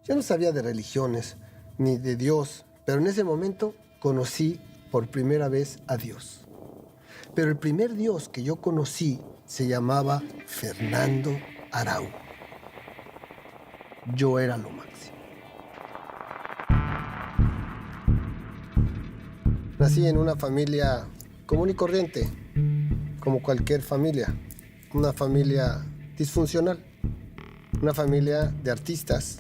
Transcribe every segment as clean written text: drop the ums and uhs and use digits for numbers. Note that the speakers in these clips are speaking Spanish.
Yo no sabía de religiones ni de Dios, pero en ese momento conocí por primera vez a Dios. Pero el primer Dios que yo conocí se llamaba Fernando Arau. Yo era lo máximo. Nací en una familia común y corriente, como cualquier familia. Una familia disfuncional, una familia de artistas.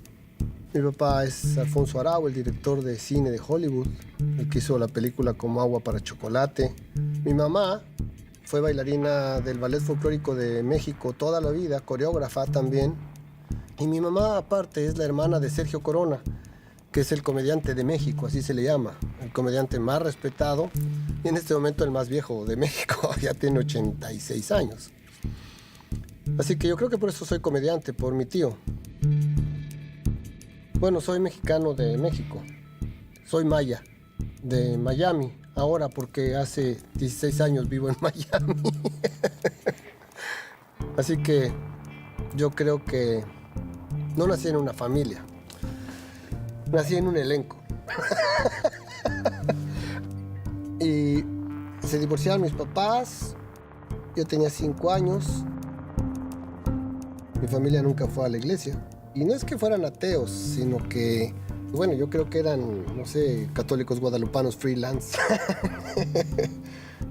Mi papá es Alfonso Arau, el director de cine de Hollywood, el que hizo la película Como agua para chocolate. Mi mamá fue bailarina del Ballet Folclórico de México toda la vida, coreógrafa también. Y mi mamá, aparte, es la hermana de Sergio Corona, que es el comediante de México, así se le llama, el comediante más respetado y en este momento el más viejo de México, ya tiene 86 años. Así que yo creo que por eso soy comediante, por mi tío. Bueno, soy mexicano de México. Soy maya, de Miami, ahora porque hace 16 años vivo en Miami. Así que yo creo que no nací en una familia, nací en un elenco. Y se divorciaron mis papás, yo tenía 5 años. Mi familia nunca fue a la iglesia. Y no es que fueran ateos, sino que, bueno, yo creo que eran, no sé, católicos guadalupanos freelance.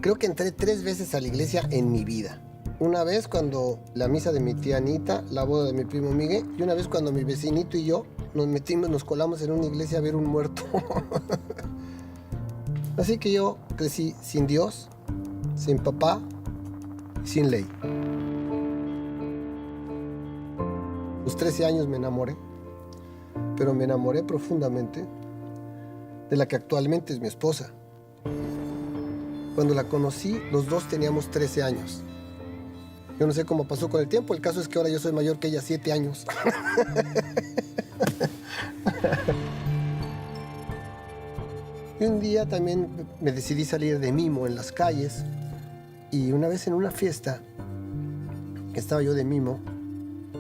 Creo que entré 3 veces a la iglesia en mi vida. Una vez cuando la misa de mi tía Anita, la boda de mi primo Miguel, y una vez cuando mi vecinito y yo nos colamos en una iglesia a ver un muerto. Así que yo crecí sin Dios, sin papá, sin ley. A los 13 años me enamoré, pero me enamoré profundamente de la que actualmente es mi esposa. Cuando la conocí, los dos teníamos 13 años. Yo no sé cómo pasó con el tiempo, el caso es que ahora yo soy mayor que ella 7 años. Y un día también me decidí salir de mimo en las calles y una vez en una fiesta que estaba yo de mimo,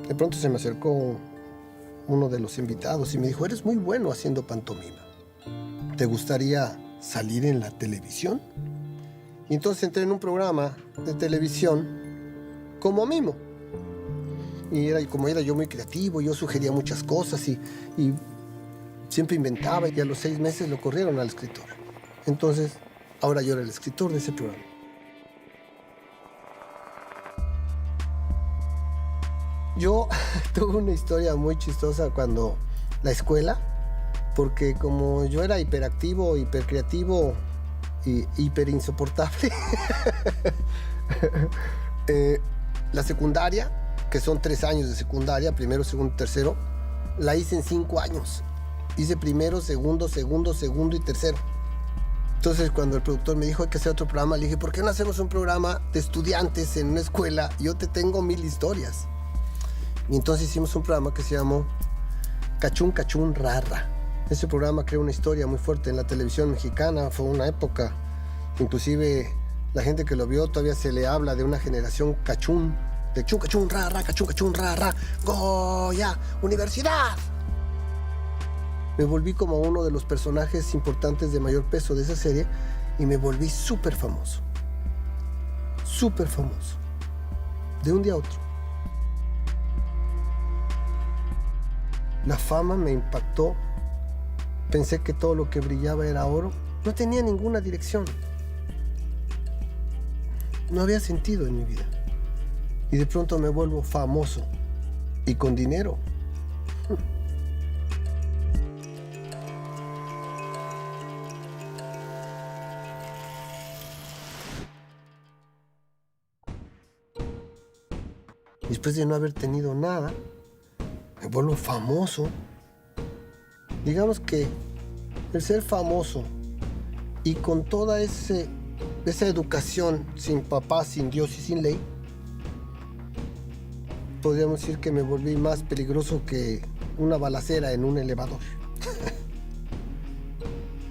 de pronto se me acercó uno de los invitados y me dijo: eres muy bueno haciendo pantomima. ¿Te gustaría salir en la televisión? Y entonces entré en un programa de televisión como mimo. Y como era yo muy creativo, yo sugería muchas cosas y siempre inventaba, y a los 6 meses lo corrieron al escritor. Entonces, ahora yo era el escritor de ese programa. Yo tuve una historia muy chistosa cuando la escuela, porque como yo era hiperactivo, hipercreativo y hiperinsoportable, la secundaria, que son 3 años de secundaria, primero, segundo, tercero, la hice en 5 años. Hice primero, segundo y tercero. Entonces, cuando el productor me dijo hay que hacer otro programa, le dije: ¿por qué no hacemos un programa de estudiantes en una escuela? Yo te tengo 1000 historias. Y entonces hicimos un programa que se llamó Cachún, Cachún, Rara. Ese programa creó una historia muy fuerte en la televisión mexicana. Fue una época, inclusive la gente que lo vio todavía se le habla de una generación cachún. De chun, cachún, rara, cachún, cachún, rara, Goya, universidad. Me volví como uno de los personajes importantes de mayor peso de esa serie y me volví súper famoso. Súper famoso. De un día a otro. La fama me impactó. Pensé que todo lo que brillaba era oro. No tenía ninguna dirección. No había sentido en mi vida. Y de pronto me vuelvo famoso. Y con dinero. Después de no haber tenido nada, me vuelvo famoso. Digamos que el ser famoso y con toda esa educación sin papá, sin Dios y sin ley, podríamos decir que me volví más peligroso que una balacera en un elevador.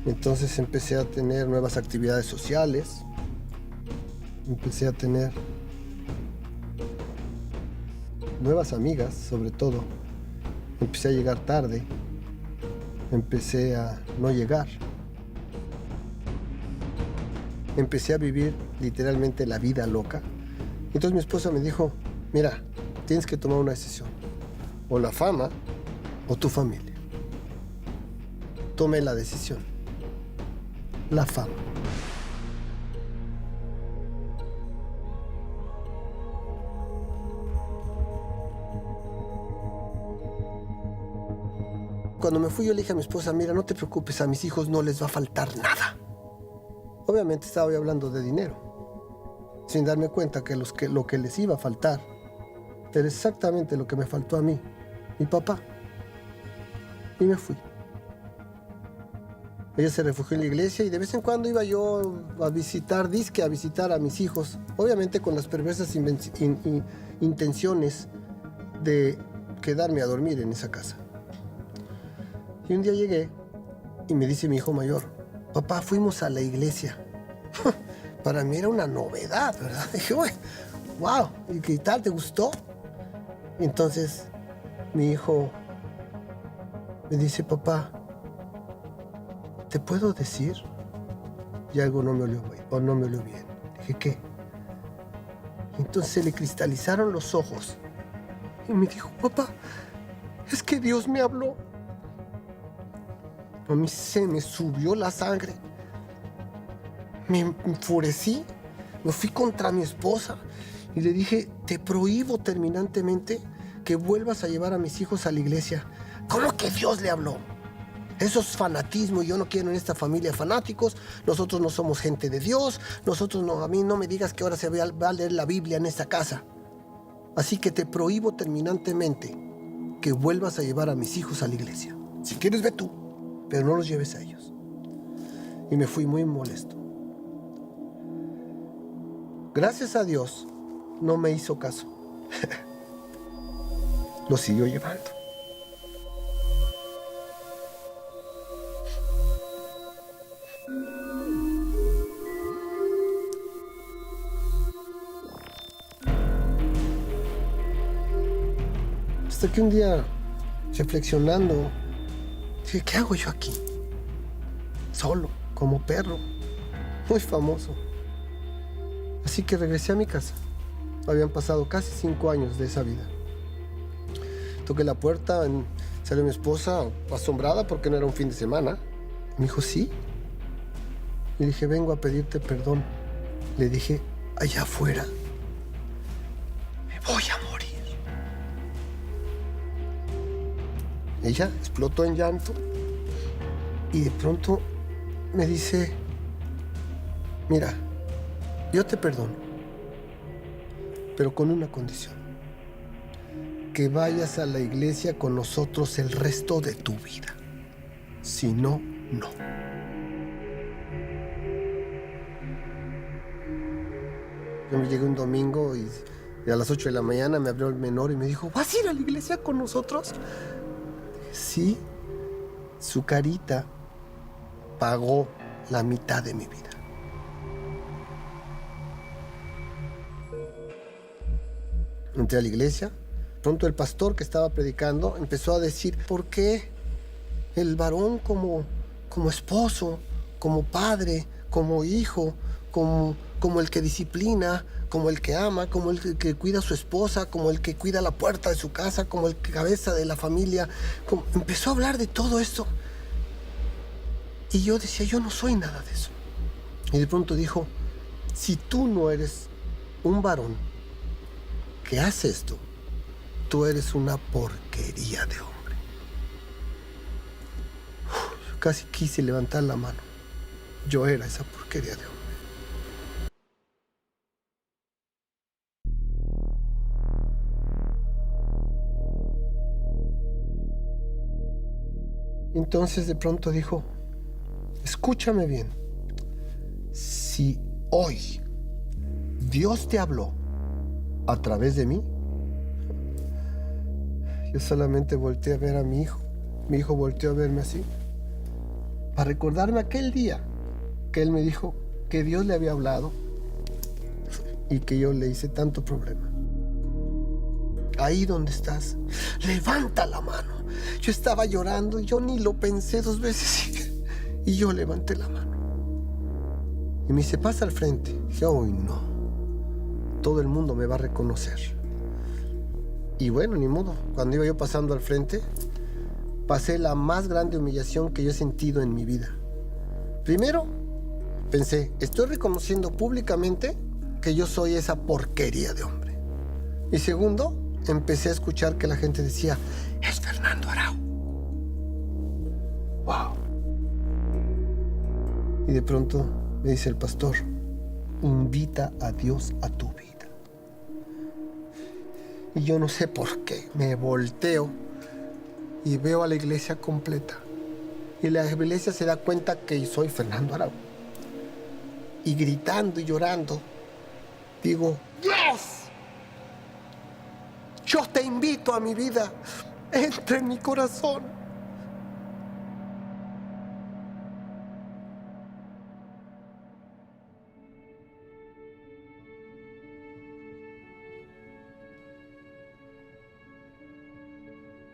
Entonces empecé a tener nuevas actividades sociales, empecé a tener nuevas amigas, sobre todo. Empecé a llegar tarde, empecé a no llegar. Empecé a vivir literalmente la vida loca. Entonces mi esposa me dijo, mira, tienes que tomar una decisión. O la fama o tu familia. Tomé la decisión. La fama. Cuando me fui yo le dije a mi esposa, mira, no te preocupes, a mis hijos no les va a faltar nada. Obviamente estaba yo hablando de dinero, sin darme cuenta que lo que les iba a faltar era exactamente lo que me faltó a mí, mi papá. Y me fui. Ella se refugió en la iglesia y de vez en cuando iba yo a visitar a mis hijos, obviamente con las perversas intenciones de quedarme a dormir en esa casa. Y un día llegué y me dice mi hijo mayor, papá, fuimos a la iglesia. Para mí era una novedad, ¿verdad? Dije, wow, ¿y qué tal? ¿Te gustó? Y entonces mi hijo me dice, papá, ¿te puedo decir? Y algo no me olió bien. Dije, ¿qué? Y entonces se le cristalizaron los ojos y me dijo, papá, es que Dios me habló. A mí se me subió la sangre. Me enfurecí, me fui contra mi esposa y le dije, te prohíbo terminantemente que vuelvas a llevar a mis hijos a la iglesia. ¿Cómo que Dios le habló? Eso es fanatismo y yo no quiero en esta familia fanáticos. Nosotros no somos gente de Dios. Nosotros no, a mí no me digas que ahora se va a leer la Biblia en esta casa. Así que te prohíbo terminantemente que vuelvas a llevar a mis hijos a la iglesia. Si quieres ve tú, pero no los lleves a ellos. Y me fui muy molesto. Gracias a Dios, no me hizo caso. Lo siguió llevando. Hasta que un día, reflexionando, dije, ¿qué hago yo aquí? Solo, como perro, muy famoso. Así que regresé a mi casa. Habían pasado casi 5 años de esa vida. Toqué la puerta, salió mi esposa asombrada porque no era un fin de semana. Me dijo, ¿sí? Le dije, vengo a pedirte perdón. Le dije, allá afuera me voy a morir. Ella explotó en llanto y de pronto me dice, mira, yo te perdono, pero con una condición, que vayas a la iglesia con nosotros el resto de tu vida. Si no, no. Yo me llegué un domingo y a las 8 de la mañana me abrió el menor y me dijo, ¿vas a ir a la iglesia con nosotros? Sí, su carita pagó la mitad de mi vida. Entré a la iglesia. Pronto el pastor que estaba predicando empezó a decir, ¿por qué el varón como esposo, como padre, como hijo, como el que disciplina, como el que ama, como el que cuida a su esposa, como el que cuida la puerta de su casa, como el que cabeza de la familia? Empezó a hablar de todo esto. Y yo decía, yo no soy nada de eso. Y de pronto dijo, si tú no eres un varón que hace esto, tú eres una porquería de hombre. Yo casi quise levantar la mano. Yo era esa porquería de hombre. Entonces de pronto dijo, escúchame bien, si hoy Dios te habló a través de mí, yo solamente volteé a ver a mi hijo volteó a verme así, para recordarme aquel día que él me dijo que Dios le había hablado y que yo le hice tanto problema. ahí donde estás, levanta la mano. Yo estaba llorando, yo ni lo pensé 2 veces y yo levanté la mano. Y me dice, pasa al frente. Dije, uy, no, todo el mundo me va a reconocer. Y bueno, ni modo, cuando iba yo pasando al frente, pasé la más grande humillación que yo he sentido en mi vida. Primero, pensé, estoy reconociendo públicamente que yo soy esa porquería de hombre. Y segundo, empecé a escuchar que la gente decía, es Fernando Arau. Wow. Y de pronto me dice el pastor, invita a Dios a tu vida. Y yo no sé por qué, me volteo y veo a la iglesia completa. Y la iglesia se da cuenta que soy Fernando Arau. Y gritando y llorando, digo, Dios, yo te invito a mi vida, entra en mi corazón.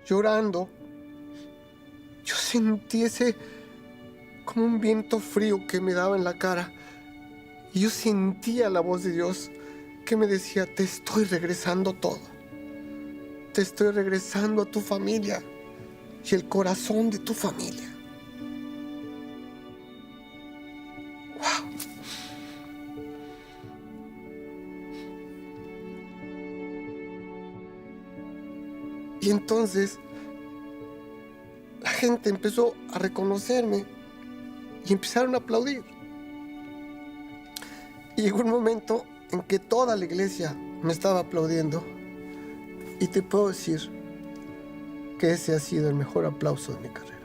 Llorando, yo sentí ese como un viento frío que me daba en la cara. Y yo sentía la voz de Dios que me decía, te estoy regresando todo. Te estoy regresando a tu familia y el corazón de tu familia. ¡Wow! Y entonces la gente empezó a reconocerme y empezaron a aplaudir. Y llegó un momento en que toda la iglesia me estaba aplaudiendo. Y te puedo decir que ese ha sido el mejor aplauso de mi carrera.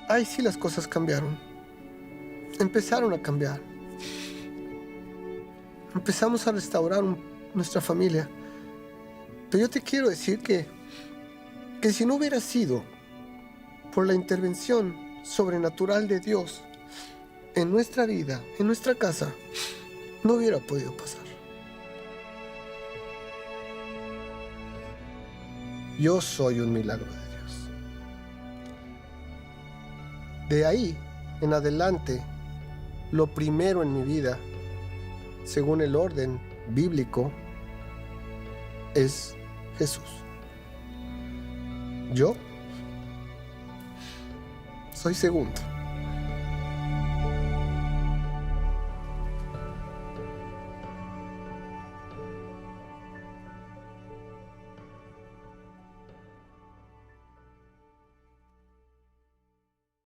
Ahí sí las cosas cambiaron. Empezaron a cambiar. Empezamos a restaurar nuestra familia. Pero yo te quiero decir que si no hubiera sido por la intervención sobrenatural de Dios en nuestra vida, en nuestra casa, no hubiera podido pasar. Yo soy un milagro de Dios. De ahí en adelante, lo primero en mi vida, según el orden bíblico, es Jesús. Yo soy segundo.